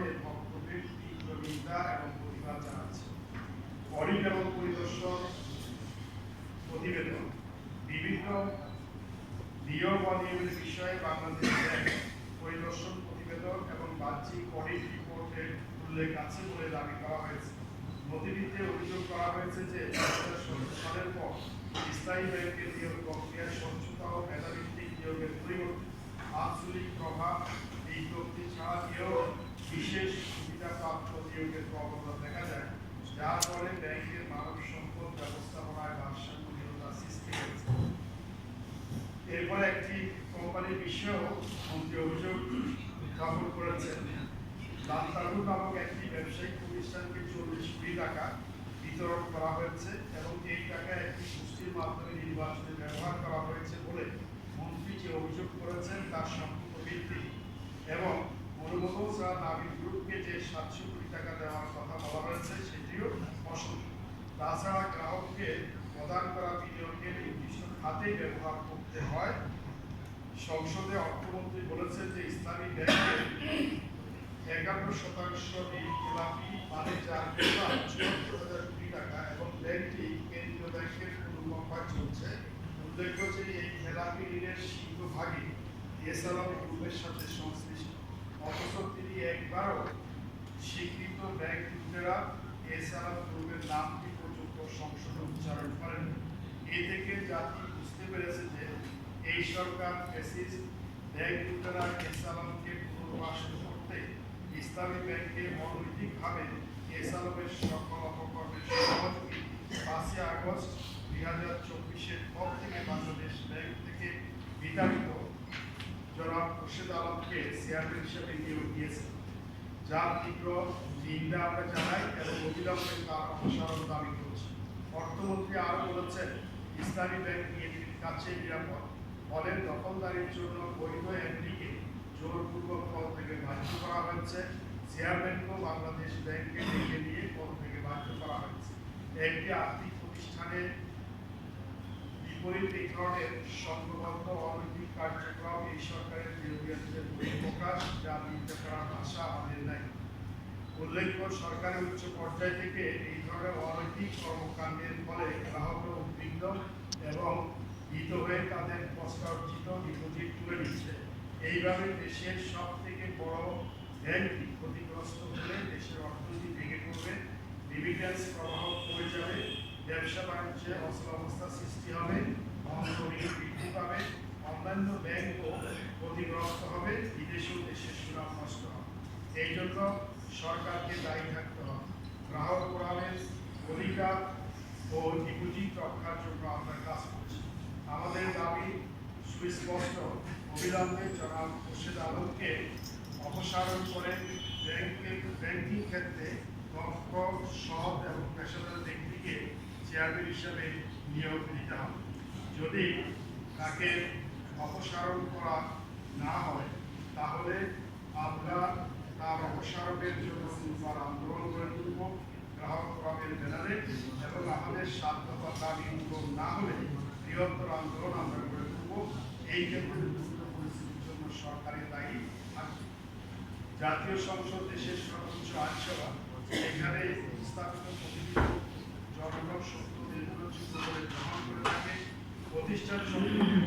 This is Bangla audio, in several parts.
এর পক্ষ থেকে তীব্র নিন্দা এবং প্রতিবাদ জানাচ্ছে। অডিট এবং পরিদর্শন প্রতিবেদন বিভিন্ন নিয়ম অনিয়মের বিষয়ে বাংলাদেশ ব্যাংক পরিদর্শন প্রতিবেদন এবং বাহ্যিক অডিট রিপোর্টের উল্লেখ আছে বলে দাবি করা হয়েছে। নথিটিতে অভিযোগ করা হয়েছে যে 2017 সালের পর ইসলামী ব্যাংকের নিয়োগ প্রক্রিয়ার স্বচ্ছতা ও মেধাভিত্তিক নিয়োগের পরিবর্তে আঞ্চলিক প্রভাব বিজ্ঞপ্তি ছাড়া দিয়েও বিশেষ সুবিধাপ্রাপ্ত নিয়োগের প্রবণতা দেখা যায়, যার ফলে ব্যাংকের মানব সম্পদ ব্যবস্থাপনায় ভারসাম্যহীনতা সৃষ্টি হয়েছে। এরপরে একটি কোম্পানির বিষয়েও মন্ত্রী অভিযোগ উত্থাপন করেছেন। লালতালু নামক একটি ব্যবসায়িক প্রতিষ্ঠানকে 40 কোটি টাকা বিতরণ করা হয়েছে এবং এই টাকা একটি গোষ্ঠীর মাধ্যমে নির্বাচনে ব্যবহার করা হয়েছে বলে মন্ত্রী যে অভিযোগ করেছেন তার সম্পূর্ণ ভিত্তি এবং অনুমোদন ছাড়া নাবিক গ্রুপকে যে 700 কোটি টাকা দেওয়ার কথা বলা হয়েছে সেটিও অসত্য। তাছাড়া গ্রাহককে প্রদান করা বিনিয়োগকে নির্দিষ্ট খাতে ব্যবহার করতে হয়। সংসদে অর্থমন্ত্রী বলেছেন যে ইসলামী ব্যাংকের 11% খেলাপি মানে 4,74,000 কোটি টাকা এবং ব্যাংকটি কেন্দ্রীয় ব্যাংকের পুনর্মুখপায় চলছে। উল্লেখ্য যে এই খেলাপি ঋণের সিংহভাগই এসআলম গ্রুপের সাথে সংশ্লিষ্ট, অথচ তিনি একবারও স্বীকৃত ব্যাংক লুটেরা এসআলম গ্রুপের নামটি পর্যন্ত সংসদে উচ্চারণ করেন। এ থেকে জাতি বুঝতে পেরেছে যে এই সরকার ফ্যাসিস্ট ব্যাংক লুটেরা এসআলমকে পুনর্বাসন করতে ইসলামী ব্যাংকে অনৈতিকভাবে এসআলমের সকল অপকর্মের সহযোগী 5 আগস্ট 2024-এর পর থেকে বাংলাদেশ ব্যাংক থেকে বিতাড়িত জনাব খুরশেদ আলমকে চেয়ারম্যান হিসেবে নিয়োগ দিয়েছে, যার তীব্র নিন্দা আমরা জানাই এবং অবিলম্বে তার অপসারণ দাবি করছি। অর্থমন্ত্রী আরও বলেছেন, ইসলামী ব্যাংক বিএনপির কাছে নিরাপদ, ফলের দখলদারির জন্য বৈধ এমডিকে জোরপূর্বক পদ থেকে বাধ্য করা হয়েছে। চেয়ারম্যানকেও বাংলাদেশ ব্যাংকে ডেকে নিয়ে পদ থেকে বাধ্য করা হয়েছে। একটি আর্থিক প্রতিষ্ঠানের বিপরীত এই ধরনের সংঘবদ্ধ অনৈতিক কার্যক্রম এই সরকারের বিরোধীদের বহিঃপ্রকাশ, যা নিন্দা করার ভাষা আমাদের নাই। উল্লেখ্য, সরকারের উচ্চ পর্যায় থেকে এই ধরনের অনৈতিক কর্মকাণ্ডের ফলে গ্রাহকরা উদ্বিগ্ন এবং ভীত হয়ে তাদের কষ্টার্জিত ডিপোজিট তুলে নিচ্ছে। এইভাবে দেশের সব থেকে বড় ব্যাংকটি ক্ষতিগ্রস্ত হলে দেশের অর্থনীতি ভেঙে পড়বে, রিমিটেন্স প্রবাহ কমে যাবে, ব্যবসা বাণিজ্যে অচলাবস্থা সৃষ্টি হবে, ঋণ বৃদ্ধি পাবে, অন্যান্য ব্যাংকও ক্ষতিগ্রস্ত হবে, বিদেশেও দেশের সুনাম নষ্ট হবে। এই জন্য সরকারকে দায়ী থাকতে হবে। গ্রাহক কোরআনের অধিকার ও ডিপোজিট রক্ষার জন্য আমরা কাজ করছি। আমাদের দাবি সুস্পষ্ট, অবিলম্বে জনাব খুরশেদ আলমকে অপসারণ করে ব্যাংকিং ক্ষেত্রে দক্ষ, সৎ এবং পেশাদার ব্যক্তিকে চেয়ারম্যান হিসেবে নিয়োগ দিতে হবে। যদি তাকে অপসারণ করা না হয় তাহলে আমরা তার অপসারণের জন্য পুনর্বার আন্দোলন করে তুলব গ্রাহক ফোরামের ব্যানারে এবং আমাদের 7 দফা দাবি পূরণ না হলে বৃহত্তর আন্দোলন আমরা করে তুলব। এই ক্ষেত্রে দ্রুত পরিস্থিতির জন্য সরকারের দায়ী থাকবে। জাতীয় সংসদ দেশের সর্বোচ্চ আইনসভা, এখানে স্থাপিত প্রতিটি জনগণ সত্য নির্ভরযোগ্য বলে গ্রহণ করে থাকে। প্রতিষ্ঠান সম্পর্কে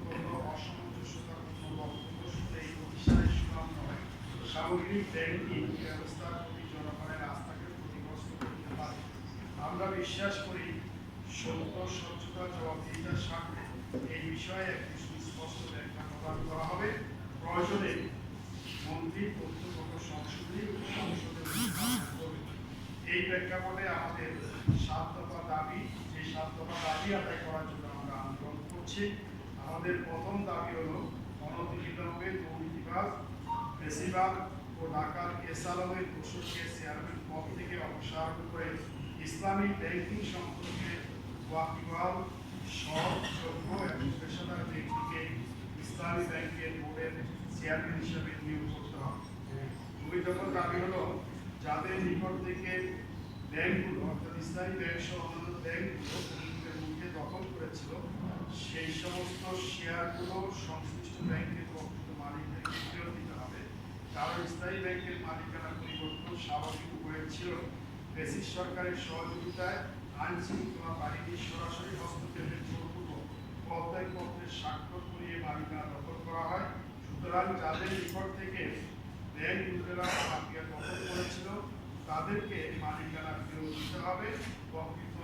কোনো অসামঞ্জস্যতাপূর্ণ বক্তব্য শুনে এই প্রতিষ্ঠানের সুনাম নয়, সামগ্রিক ব্যাংকিং ব্যবস্থার প্রতি জনগণের আস্থাকে ক্ষতিগ্রস্ত করতে পারে। আমরা বিশ্বাস করি সত্য, স্বচ্ছতা, জবাবদিহিতার স্বার্থে এই বিষয়ে একটি সুস্পষ্ট ব্যাখ্যা প্রদান করা হবে। প্রয়োজনে মন্ত্রী কর্তৃপক্ষ সংসদে করবে। এই প্রেক্ষাপটে আমাদের 7 দফা দাবি, যে 7 দফা দাবি আদায় করার জন্য আমরা আন্দোলন করছি। আমাদের প্রথম দাবি হলো অনতিবিলম্বে দুর্নীতিবাজ, বেশিরভাগ ও ঢাকার এসআলমের দোষরকে চেয়ারম্যান পদ থেকে অপসারণ করে ইসলামী ব্যাংকিং সম্পর্কে ওয়াকিবহাল, সৎ, যোগ্য এবং পেশাদার ব্যক্তিকে ইসলামী ব্যাংকের বোর্ডের চেয়ারম্যান হিসেবে নিয়োগ করতে হবে। 2 নম্বর দাবি হলো যাদের নিকট থেকে ব্যাংকগুলো অর্থাৎ ইসলামী ব্যাংক সহ অন্যান্য ব্যাংকগুলো মুখে দখল করেছিল সেই সমস্ত শেয়ারগুলো সংশ্লিষ্ট ব্যাংকের প্রকৃত মালিকদেরকে ফেরত দিতে হবে। কারণ ইসলামী ব্যাংকের মালিকানা স্বাভাবিক উপায় ছিল ব্রিটিশ সরকারের সহযোগিতায় আইন শৃঙ্খলা বাহিনীর সরাসরি হস্তক্ষেপের জোরপূর্বক পত্রের স্বাক্ষর করিয়ে মালিকানা দখল করা হয়। সুতরাং যাদের নিকট থেকে ব্যাংক লুটেরা মাফিয়া দখল করেছিল তাদেরকে মালিকানা ফেরত দিতে হবে। প্রকৃত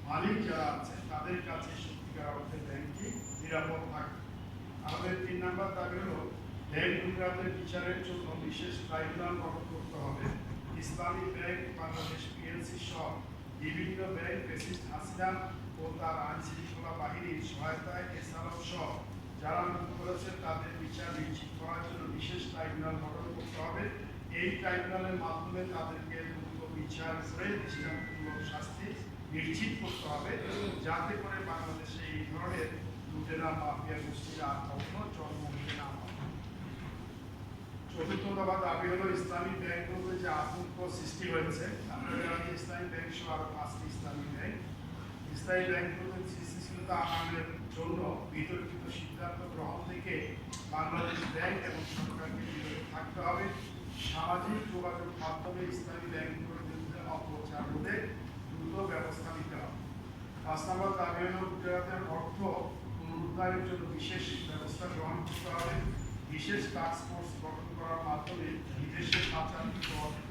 মালিক যারা আছে তাদের কাছে সত্যিকার অর্থে ব্যাংকটি নিরাপদ থাকবে। আমাদের 3 নম্বর দাবি হলো ব্যাংক লুটেরাদের বিচারের জন্য বিশেষ ট্রাইব্যুনাল গঠন করতে হবে। ইসলামী ব্যাংক বাংলাদেশ পিএলসি সহ বিভিন্ন ব্যাংক ফ্যাসিস্ট হাসিনা ও তার আইন শৃঙ্খলা বাহিনীর সহায়তায় এছাড়াও সহ যারা মুক্ত করেছে তাদের বিচার নিশ্চিত করার জন্য বিশেষ ট্রাইব্যুনাল গঠন করতে হবে। এই ট্রাইব্যুনালের মাধ্যমে তাদেরকে দ্রুত বিচার করে দৃষ্টান্তমূলক শাস্তি নিশ্চিত করতে হবে, যাতে করে বাংলাদেশে এই ধরনের লুটেরা মাফিয়া গোষ্ঠীর আর কখনো জন্ম হতে না হয়। চতুর্থ দফা দাবি হলো ইসলামী ব্যাংকগুলোতে যে আতঙ্ক সৃষ্টি হয়েছে, আপনারা জানেন ইসলামী ব্যাংক সহ আরো 5টি ইসলামী ব্যাংকগুলোতে স্থিতিশীলতা আনার জন্য বিতর্কিত সিদ্ধান্ত গ্রহণ থেকে বাংলাদেশ ব্যাংক এবং সরকারকে বিরত থাকতে হবে। সামাজিক যোগাযোগ মাধ্যমে ইসলামী ব্যাংকগুলোর বিরুদ্ধে অপপ্রচার রোধে দ্রুত ব্যবস্থা নিতে হবে। 5 নম্বর দাবি হলো লুটেরাদের অর্থ পুনরুদ্ধারের জন্য বিশেষ ব্যবস্থা গ্রহণ করতে হবে। বিশেষ টাস্ক ফোর্স গঠন করার মাধ্যমে বিদেশে পাচারকৃত অর্থ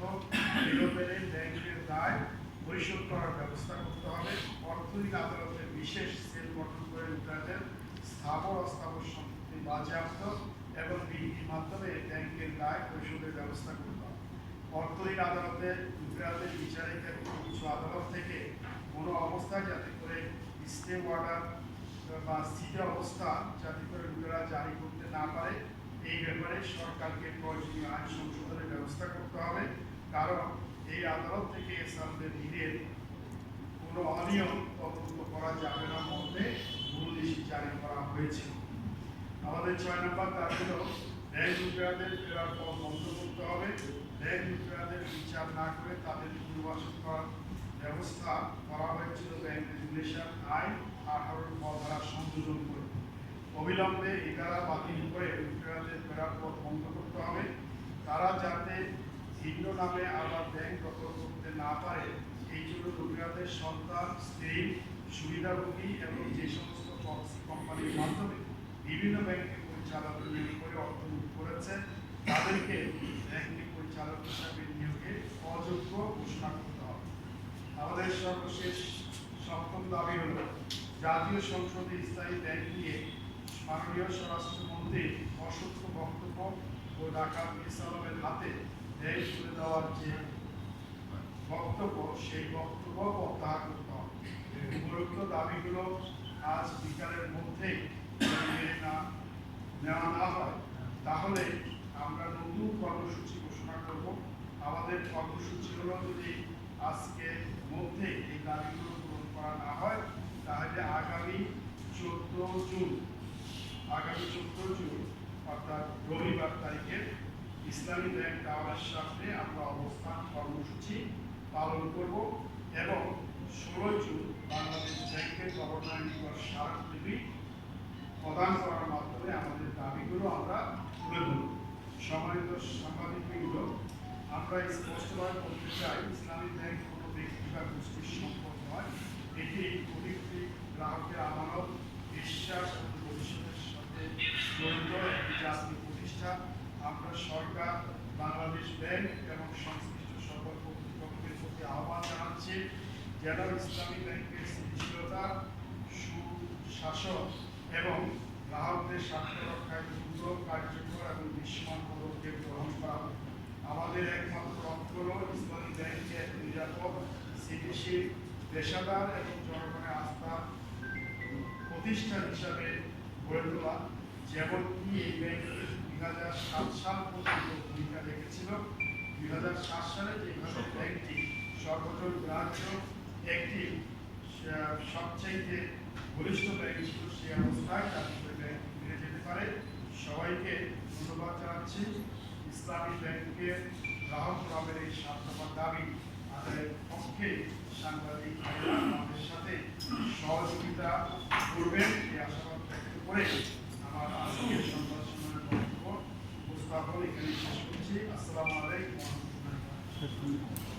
ফেরত এনে ব্যাংকের দায় পরিশোধ করার ব্যবস্থা করতে হবে। অর্থনৈতিক আদালতে বিশেষ সেল গঠন করে লুটেরাদের স্থাবর অস্থাবর সম্পত্তি বাজেয়াপ্ত এবং বিক্রির মাধ্যমে ব্যাংকের দায় পরিশোধের ব্যবস্থা করতে হবে। অর্থনৈতিক আদালতে লুটেরাদের বিচারিক এবং উচ্চ আদালত থেকে কোনো অবস্থায় যাতে করে স্টে অর্ডার বা স্থিতি অবস্থা যাতে করে লুটেরা জারি করতে না পারে এই ব্যাপারে সরকারকে প্রয়োজনীয় আইন সংশোধনের ব্যবস্থা করতে হবে। কারণ এই আদালত থেকে এসামদের ঋণের কোনো অনিয়ম তদন্ত করা যাবে না মর্মে নোটিশ জারি করা হয়েছিল। আমাদের 6 নম্বর দাবি হলো ব্যাংক লুটেরাদের ফেরার পথ বন্ধ করতে হবে। ব্যাংক লুটেরাদের বিচার না করে তাদের পুনর্বাসন করার ব্যবস্থা করা হয়েছিল ব্যাংক রেগুলেশন আইন 18 ধারা সংযোজন করে। অবিলম্বে এই ধারা বাতিল করে লুটেরাদের ফেরার পথ বন্ধ করতে হবে। তারা যাতে ভিন্ন নামে আবার ব্যাংক দখল করতে না পারে এই জন্য লুটেরাদের সন্তান, স্ত্রী, সুবিধাভোগী এবং যে সমস্ত পলিসি কোম্পানির মাধ্যমে বিভিন্ন ব্যাংকের পরিচালক নিয়োগ করে অর্থ লুট করেছে তাদেরকে ব্যাংকের পরিচালক হিসাবে নিয়োগে অযোগ্য ঘোষণা করতে হবে। আমাদের সর্বশেষ 7ম দাবি হল জাতীয় সংসদে ইসলামী ব্যাংক নিয়ে মাননীয় স্বরাষ্ট্রমন্ত্রীর অসত্য বক্তব্য ও ঢাকা মিসালের হাতে ব্যাংক তুলে দেওয়ার যে বক্তব্য সেই বক্তব্য প্রত্যাহার করতে হবে। উপরোক্ত দাবিগুলো আজ বিকালের মধ্যেই নেওয়া না হয় তাহলে আমরা নতুন কর্মসূচি ঘোষণা করব। আমাদের কর্মসূচি হলো যদি আজকে মধ্যে এই দাবিগুলো পূরণ করা না হয় তাহলে আগামী 14 জুন অর্থাৎ রবিবার তারিখে ইসলামী ব্যাংক টাওয়ারের সামনে আমরা অবস্থান কর্মসূচি পালন করব এবং 16 জুন বাংলাদেশ ব্যাংকের গভর্নর নিকট স্মারকলিপি প্রদান করার মাধ্যমে আমাদের দাবিগুলো আমরা তুলে ধরব। সম্মানিত সাংবাদিকবৃন্দ, আমরা স্পষ্টভাবে বলতে চাই ইসলামী ব্যাংক কোনো ব্যক্তি বা গোষ্ঠীর সম্পদ নয়। এটি কোটি গ্রাহকের আমানত, বিশ্বাস এবং ভবিষ্যতের সাথে জড়িত একটি জাতীয় প্রতিষ্ঠান। আমরা সরকার, বাংলাদেশ ব্যাংক এবং সংশ্লিষ্ট সকল কর্তৃপক্ষের প্রতি আহ্বান জানাচ্ছি যেন ইসলামী ব্যাংকের স্থিতিশীলতা, সুশাসন এবং গ্রাহকদের স্বার্থ রক্ষায় দ্রুত কার্যকর এবং দৃশ্যমান পদক্ষেপ গ্রহণ করা। আমাদের একমাত্র লক্ষ্য হল ইসলামী ব্যাংককে এক নিরাপদ, স্থিতিশীল, পেশাদার এবং জনগণের আস্থা প্রতিষ্ঠান হিসাবে গড়ে তোলা। যেমনটি এই ব্যাংকের 2007 সাল পর্যন্ত ভূমিকা রেখেছিল। 2007 সালে যেভাবে ব্যাংকটি সর্বজন গ্রাহ্য একটি সবচেয়ে বলিষ্ঠ ব্যাংক ছিল সেই অবস্থায় জাতীয় ব্যাংক ফিরে যেতে পারে। সবাইকে ধন্যবাদ জানাচ্ছি। ইসলামী ব্যাংকের গ্রাহক ক্লাবের এই স্বার্থপর দাবি আদায়ের পক্ষে সাংবাদিক ভাইরা আমাদের সাথে সহযোগিতা করবেন এই আশাবাদ ব্যক্ত করে আমার আজকের সংবাদ সম্মেলনের বক্তব্য উপস্থাপন এখানে শেষ করছি। আসসালামু আলাইকুম। আচ্ছা